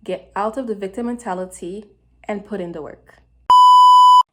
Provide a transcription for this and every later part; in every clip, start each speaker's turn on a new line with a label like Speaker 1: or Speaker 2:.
Speaker 1: get out of the victim mentality, and put in the work.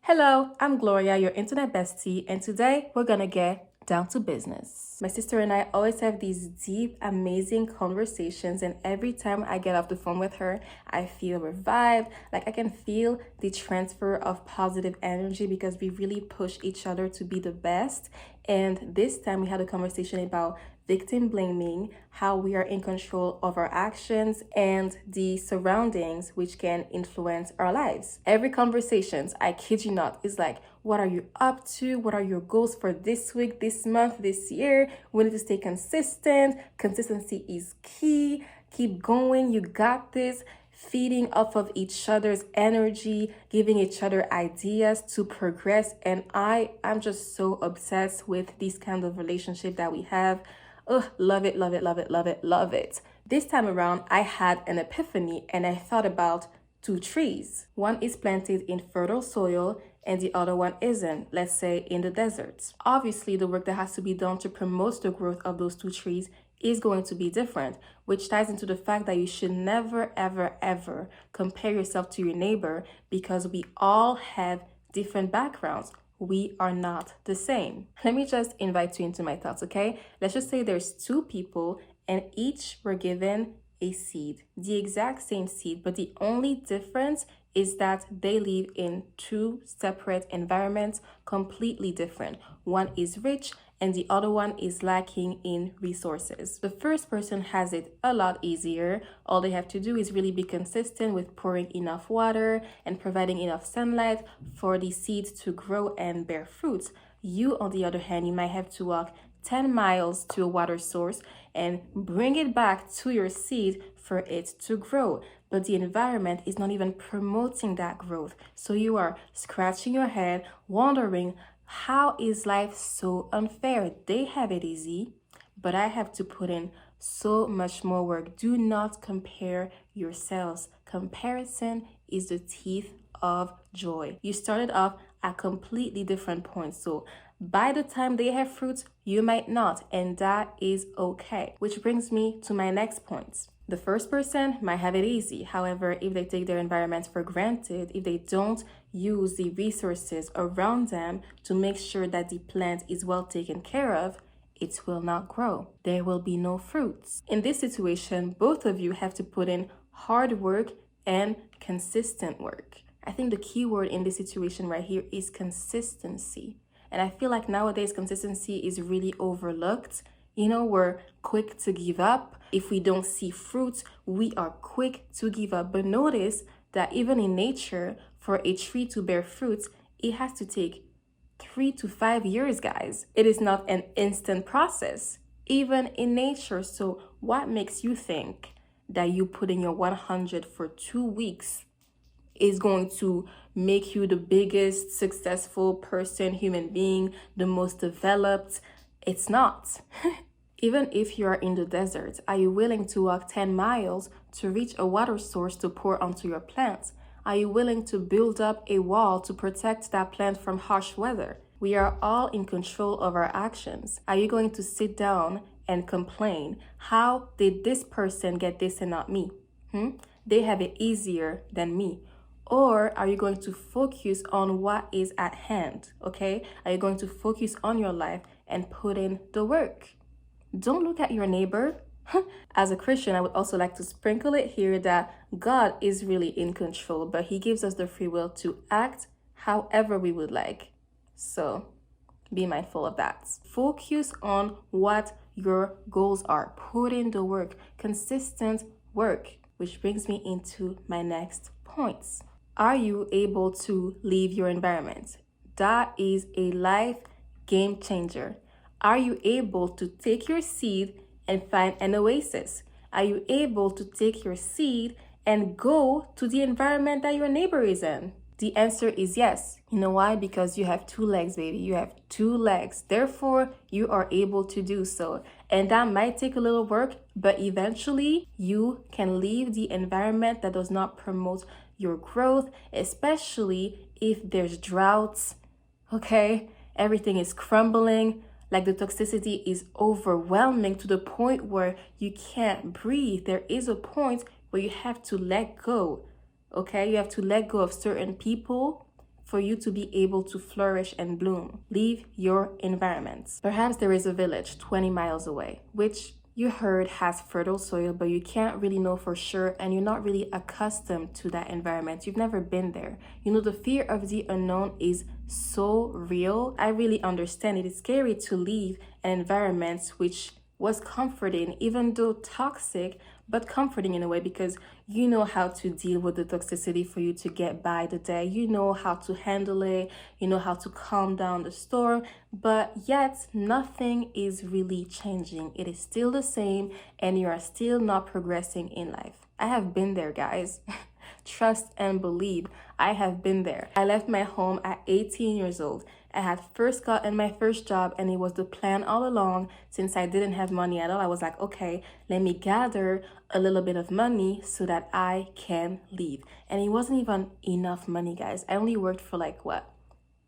Speaker 1: Hello, I'm Gloria, your internet bestie, and today we're gonna get down to business. My sister and I always have these deep, amazing conversations, and every time I get off the phone with her, I feel revived. Like I can feel the transfer of positive energy because we really push each other to be the best. And this time we had a conversation about victim blaming, how we are in control of our actions, and the surroundings which can influence our lives. Every conversations, I kid you not, is like, what are you up to? What are your goals for this week, this month, this year? We need to stay consistent. Consistency is key. Keep going. You got this. Feeding off of each other's energy, giving each other ideas to progress. And I'm just so obsessed with this kind of relationship that we have. Oh, love it, love it, love it, love it, love it. This time around, I had an epiphany and I thought about two trees. One is planted in fertile soil and the other one isn't, let's say in the desert. Obviously, the work that has to be done to promote the growth of those two trees is going to be different, which ties into the fact that you should never, ever, ever compare yourself to your neighbor because we all have different backgrounds. We are not the same. Let me just invite you into my thoughts, okay? Let's just say there's two people and each were given a seed, the exact same seed, but the only difference is that they live in two separate environments, completely different. One is rich and the other one is lacking in resources. The first person has it a lot easier. All they have to do is really be consistent with pouring enough water and providing enough sunlight for the seeds to grow and bear fruits. You, on the other hand, you might have to walk 10 miles to a water source and bring it back to your seed for it to grow. But the environment is not even promoting that growth. So you are scratching your head, wondering, how is life so unfair? They have it easy, but I have to put in so much more work. Do not compare yourselves. Comparison is the teeth of joy. You started off at completely different points. So by the time they have fruits, you might not, and that is okay. Which brings me to my next point. The first person might have it easy. However, if they take their environment for granted, if they don't use the resources around them to make sure that the plant is well taken care of, it will not grow. There will be no fruits. In this situation, both of you have to put in hard work and consistent work. I think the key word in this situation right here is consistency. And I feel like nowadays consistency is really overlooked. You know, we're quick to give up. If we don't see fruits, we are quick to give up. But notice that even in nature, for a tree to bear fruits, it has to take 3 to 5 years, guys. It is not an instant process, even in nature. So what makes you think that you put in your 100 for 2 weeks is going to make you the biggest successful person, human being, the most developed? It's not. Even if you are in the desert, are you willing to walk 10 miles to reach a water source to pour onto your plants? Are you willing to build up a wall to protect that plant from harsh weather? We are all in control of our actions. Are you going to sit down and complain, how did this person get this and not me? They have it easier than me. Or are you going to focus on what is at hand, okay? Are you going to focus on your life and put in the work? Don't look at your neighbor. As a Christian, I would also like to sprinkle it here that God is really in control, but he gives us the free will to act however we would like. So be mindful of that. Focus on what your goals are. Put in the work, consistent work, which brings me into my next points. Are you able to leave your environment? That is a life game changer. Are you able to take your seed and find an oasis? Are you able to take your seed and go to the environment that your neighbor is in? The answer is yes. You know why? Because you have 2 legs, baby. You have 2 legs. Therefore, you are able to do so. And that might take a little work, but eventually you can leave the environment that does not promote your growth, especially if there's droughts, okay? Everything is crumbling. Like the toxicity is overwhelming to the point where you can't breathe. There is a point where you have to let go, okay? You have to let go of certain people for you to be able to flourish and bloom. Leave your environment. Perhaps there is a village 20 miles away, which you heard has fertile soil, but you can't really know for sure, and you're not really accustomed to that environment. You've never been there. You know, the fear of the unknown is so real. I really understand it. It's scary to leave an environment which was comforting, even though toxic, but comforting in a way, because you know how to deal with the toxicity for you to get by the day. You know how to handle it. You know how to calm down the storm, but yet nothing is really changing. It is still the same, and you are still not progressing in life. I have been there, guys. Trust and believe, I have been there. I left my home at 18 years old. I had first gotten my first job, and it was the plan all along. Since I didn't have money at all, I was like, okay, let me gather a little bit of money so that I can leave. And it wasn't even enough money, guys. I only worked for like, what,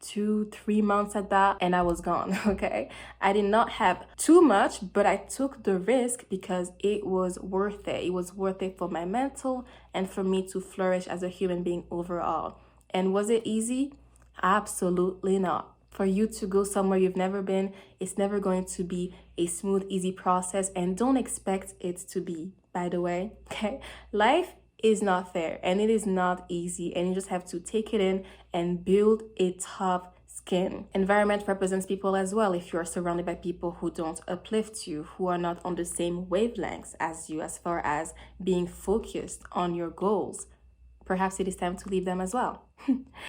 Speaker 1: 2-3 months at that, and I was gone. Okay, I did not have too much, but I took the risk because it was worth it. It was worth it for my mental and for me to flourish as a human being overall. And was it easy? Absolutely not. For you to go somewhere you've never been, it's never going to be a smooth, easy process, and don't expect it to be, by the way. Okay, life is not fair, and it is not easy, and you just have to take it in and build a tough skin. Environment represents people as well. If you are surrounded by people who don't uplift you, who are not on the same wavelengths as you as far as being focused on your goals, perhaps it is time to leave them as well.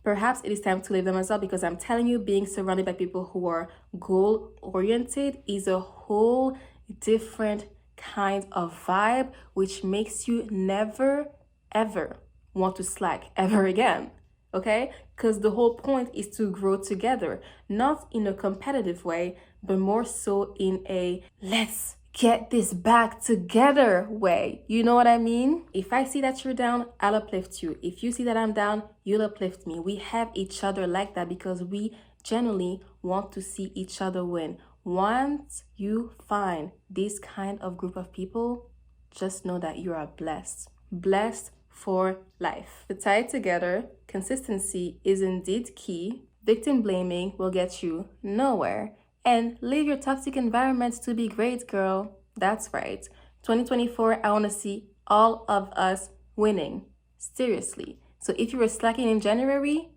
Speaker 1: Perhaps it is time to leave them as well, because I'm telling you, being surrounded by people who are goal-oriented is a whole different kind of vibe, which makes you never ever want to slack ever again. Okay, because the whole point is to grow together, not in a competitive way, but more so in a let's get this back together way. You know what I mean? If I see that you're down, I'll uplift you. If you see that I'm down, you'll uplift me. We have each other like that because we genuinely want to see each other win. Once you find this kind of group of people, just know that you are blessed. Blessed for life. To tie it together, consistency is indeed key. Victim blaming will get you nowhere. And leave your toxic environment to be great, girl. That's right. 2024, I want to see all of us winning. Seriously. So if you were slacking in January,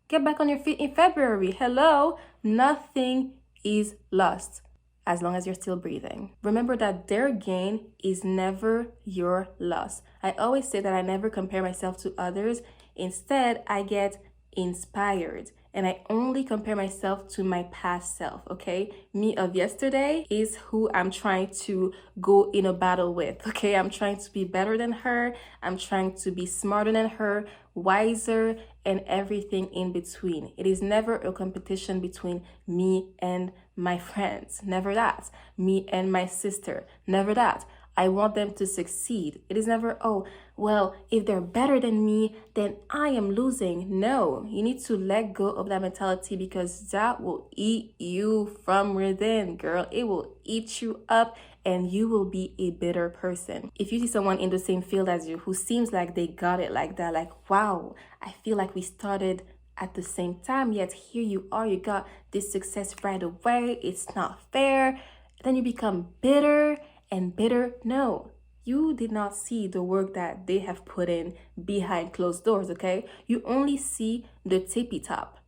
Speaker 1: get back on your feet in February. Hello? Nothing is lost as long as you're still breathing. Remember that their gain is never your loss. I always say that I never compare myself to others. Instead, I get inspired. And I only compare myself to my past self, okay? Me of yesterday is who I'm trying to go in a battle with, okay? I'm trying to be better than her. I'm trying to be smarter than her, wiser, and everything in between. It is never a competition between me and my friends. Never that. Me and my sister. Never that. I want them to succeed. It is never, oh, well, if they're better than me, then I am losing. No, you need to let go of that mentality, because that will eat you from within, girl. It will eat you up, and you will be a bitter person. If you see someone in the same field as you who seems like they got it like that, like, wow, I feel like we started at the same time, yet here you are, you got this success right away. It's not fair. Then you become bitter. And bitter, no, you did not see the work that they have put in behind closed doors, okay? You only see the tippy top.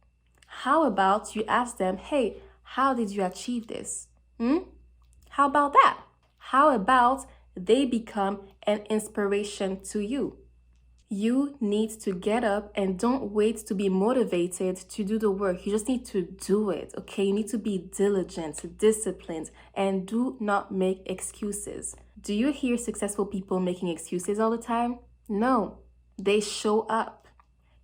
Speaker 1: How about you ask them, hey, how did you achieve this? How about that? How about they become an inspiration to you? You need to get up and don't wait to be motivated to do the work. You just need to do it, okay? You need to be diligent, disciplined, and do not make excuses. Do you hear successful people making excuses all the time? No, they show up.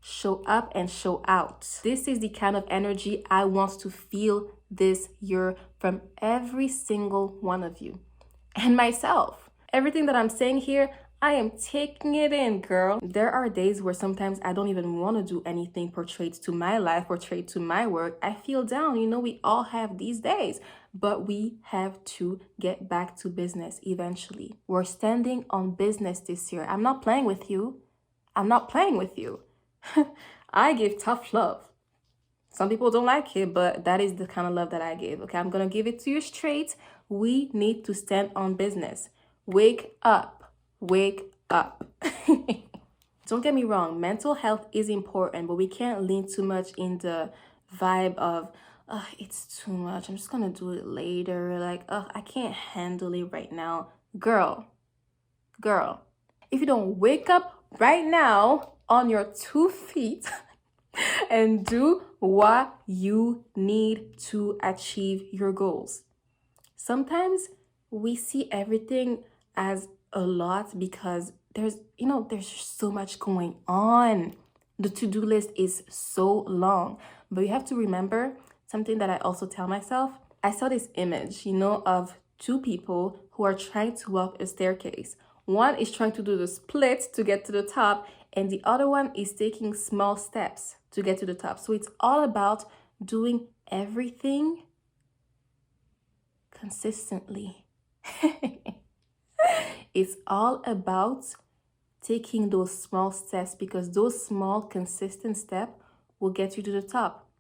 Speaker 1: Show up and show out. This is the kind of energy I want to feel this year from every single one of you and myself. Everything that I'm saying here, I am taking it in, girl. There are days where sometimes I don't even want to do anything portrayed to my life, portrayed to my work. I feel down. You know, we all have these days, but we have to get back to business eventually. We're standing on business this year. I'm not playing with you. I'm not playing with you. I give tough love. Some people don't like it, but that is the kind of love that I give. Okay, I'm going to give it to you straight. We need to stand on business. Wake up. Wake up. Don't get me wrong, mental health is important, but we can't lean too much in the vibe of, it's too much. I'm just going to do it later. Like, I can't handle it right now. Girl, if you don't wake up right now on your 2 feet and do what you need to achieve your goals. Sometimes we see everything as a lot because there's so much going on. The to-do list is so long. But you have to remember something that I also tell myself. I saw this image, of 2 people who are trying to walk a staircase. One is trying to do the split to get to the top, and the other one is taking small steps to get to the top. So it's all about doing everything consistently. It's all about taking those small steps, because those small consistent steps will get you to the top.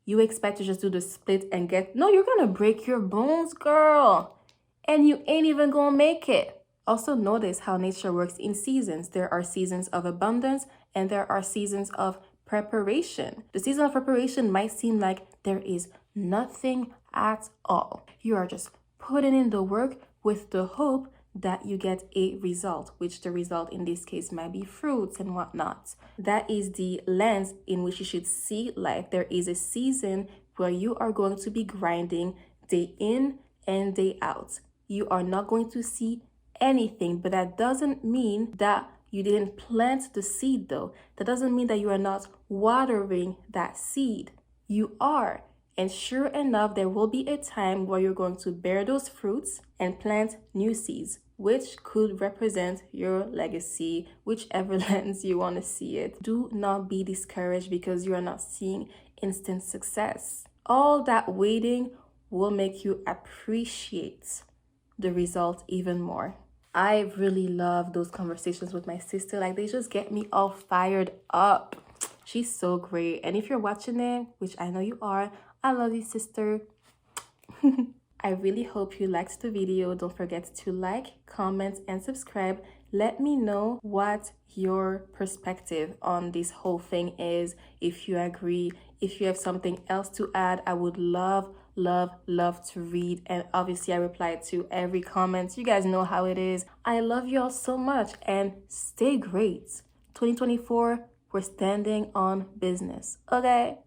Speaker 1: You expect to just do the split and you're gonna break your bones, girl, and you ain't even gonna make it. Also notice how nature works in seasons. There are seasons of abundance and there are seasons of preparation. The season of preparation might seem like there is nothing at all. You are just putting in the work with the hope that you get a result, which the result in this case might be fruits and whatnot. That is the lens in which you should see life. There is a season where you are going to be grinding day in and day out. You are not going to see anything, but that doesn't mean that you didn't plant the seed though. That doesn't mean that you are not watering that seed. You are. And sure enough, there will be a time where you're going to bear those fruits and plant new seeds, which could represent your legacy, whichever lens you want to see it. Do not be discouraged because you are not seeing instant success. All that waiting will make you appreciate the result even more. I really love those conversations with my sister. Like, they just get me all fired up. She's so great. And if you're watching it, which I know you are, I love you, sister. I really hope you liked the video. Don't forget to like, comment, and subscribe. Let me know what your perspective on this whole thing is. If you agree, if you have something else to add, I would love to read. And obviously I reply to every comment. You guys know how it is. I love you all so much and stay great. 2024, we're standing on business. Okay?